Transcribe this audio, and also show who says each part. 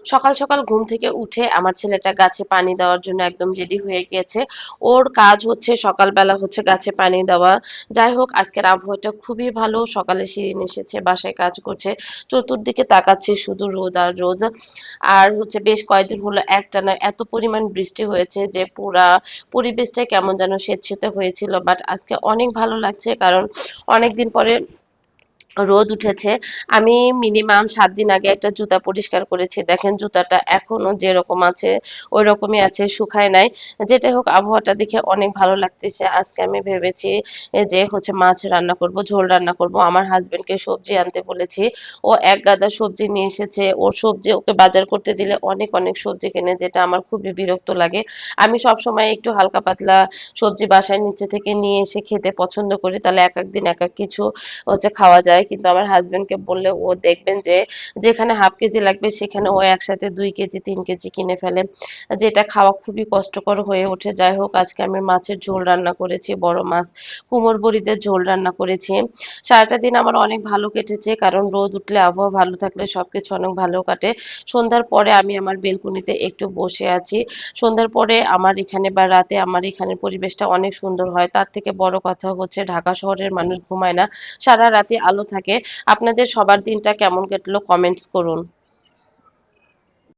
Speaker 1: সকাল সকাল ঘুম থেকে উঠে আমার ছেলেটা গাছে পানি দেওয়ার জন্য একদম রেডি হয়ে গিয়েছে। ওর কাজ হচ্ছে সকালবেলা হচ্ছে গাছে পানি দেওয়া। যাই হোক আজকের আবহাওয়াটা খুবই ভালো। সকালে শিরিন এসেছে, বাসায় কাজ করছে। চতুর্দিকে তাকাচ্ছে শুধু রোদ আর রোদ। আর হচ্ছে বেশ কয়েকদিন হলো একটানা এত পরিমাণ বৃষ্টি হয়েছে যে পুরা পরিবেশটা কেমন যেন স্যাঁতসেঁতে হয়েছিল। বাট আজকে অনেক ভালো লাগছে, কারণ অনেকদিন পরে রোদ উঠেছে। আমি মিনিমাম ৭ দিন আগে একটা জুতা পরিষ্কার করেছি। দেখেন জুতাটা এখনো যেরকম আছে ওই রকমই আছে, শুকায় নাই। যেটাই হোক আবহাওয়াটা দেখে অনেক ভালো লাগতেছে। আজকে আমি ভেবেছি যে হচ্ছে মাছ রান্না করব, ঝোল রান্না করব। আমার হাসব্যান্ডকে সবজি আনতে বলেছি। ও এক গাদা সবজি নিয়ে এসেছে। ওর সবজি ওকে বাজার করতে দিলে অনেক অনেক সবজি কেনে, যেটা আমার খুবই বিরক্ত লাগে। আমি সবসময় একটু হালকা পাতলা সবজি বাসায় নিচে থেকে নিয়ে এসে খেতে পছন্দ করি। তাহলে এক এক দিন এক এক কিছু হচ্ছে খাওয়া যায়। কিন্তু আমার হাসব্যান্ডকে বললে ও দেখবেন যে যেখানে হাফ কেজি লাগবে সেখানে ও একসাথে 2 কেজি 3 কেজি কিনে ফেলে, যেটা খাওয়া খুবই কষ্টকর হয়ে ওঠে। যাই হোক আজকে আমি মাছের ঝোল রান্না করেছি, বড় মাছ কুমড় বড়িদের ঝোল রান্না করেছি। সারাটা দিন আমার অনেক ভালো কেটেছে, কারণ রোদ উঠলে আবহাওয়া ভালো থাকলে সবকিছু অনেক ভালো কাটে। সন্ধ্যার পরে আমি আমার বেলকনিতে একটু বসে আছি। সন্ধ্যার পরে আমার এখানে বা রাতে আমার এখানের পরিবেশটা অনেক সুন্দর হয়। তার থেকে বড় কথা হচ্ছে ঢাকা শহরের মানুষ ঘুমায় না, সারা রাতে আলো থাকে। আপনাদের সবার দিনটা কেমন কাটলো কমেন্টস করুন।